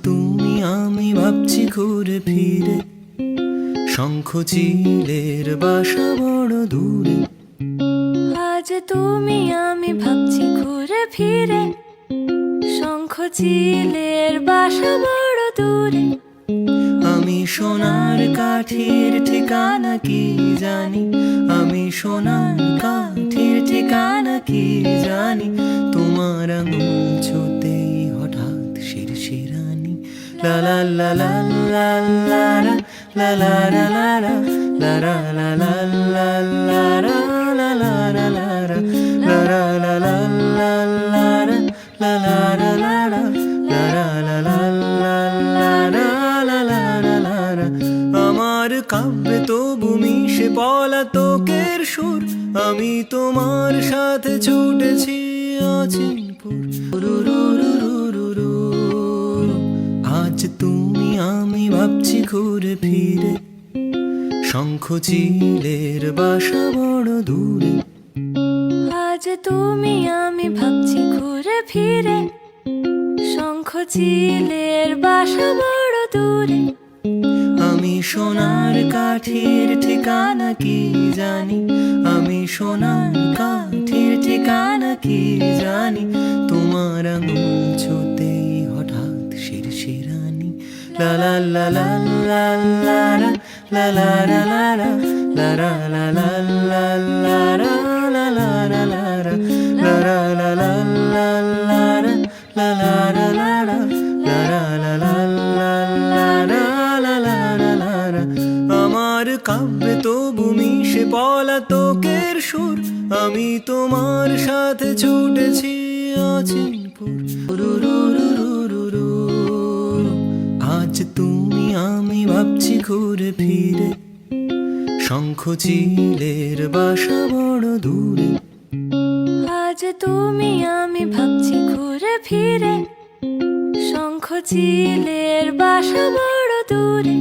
তুমি আমি ভাবছি ঘুরে ফিরে, শঙ্খ চিলের বাসা বড় দূরে। আজ তুমি আমি ভাবছি ঘুরে ফিরে, শঙ্খ চিলের বাসা বড় দূরে। আমি সোনার কাঠির ঠিকানা কি জানি, আমি সোনার কাঠির ঠিকানা কি জানি। তোমার আঙুল ছুতেই হঠাৎ শিরশিরানি। লা লা লা লা লা লা রা, লা লা লা লা রা, লা রা লা লা লা লা রা, লা লা লা লা রা, লা রা লা লা লা লা রা, লা লা লা লা রা, লা রা লা লা লা লা রা, লা লা লা লা রা। আমার কাব্যে তবু মিশে পলাতকের সুর, আমি তোমার সাথে ছুটেছি অচিনপুর। আজ তুমি আমি ভাবছি ঘুরে ফিরে, শঙ্খ চিলের বাসা বড় দূরে। আজ তুমি আমি ভাবছি ঘুরে ফিরে, শঙ্খ চিলের বাসা বড় দূরে। আমি সোনার কাঠির ঠিকানা কি জানি, আমি সোনার কাঠির ঠিকানা কি জানি। তোমার আঙুল ছুতেই হঠাৎ শিরশিরানি। লা লা লা লা লা লা রা, লা লা লা লা রা, লা রা লা লা লা লা রা, লা লা লা লা রা, লা রা লা লা লা লা রা, লা লা লা লা রা, লা রা লা লা লা লা রা, লা লা লা লা রা। আমার কাব্যে তবু মিশে পলাতকের সুর, আমি তোমার সাথে ছুটেছি অচিনপুর। আজ তুমি আমি ভাবছি ঘুরে ফিরে, শঙ্খ চিলের বাসা বড় দূরে। আজ তুমি আমি ভাবছি ঘুরে ফিরে, শঙ্খ চিলের বাসা বড় দূরে।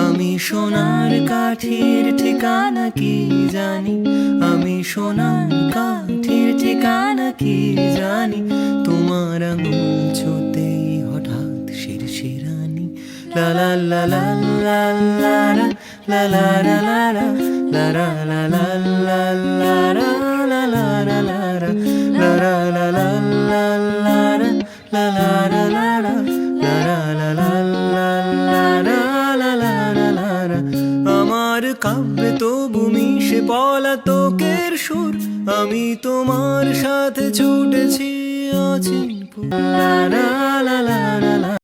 আমি সোনার কাঠির ঠিকানা কি জানি, আমি সোনার কাঠির ঠিকানা কি জানি। তোমার আঙুল ছুতেই হঠাৎ শিরশিরানি। লা লা লা লা লা লা রা, লা লা লা লা রা, লা রা লা লা লা লা রা, লা লা লা লা রা, লা রা লা লা লা লা রা, লা লা লা লা রা, লা রা লা লা লা লা রা, লা লা লা লা রা। আমার কাব্যে তবু মিশে পলাতকের সুর, আমি তোমার সাথে ছুটেছি অচিনপুর। লা রা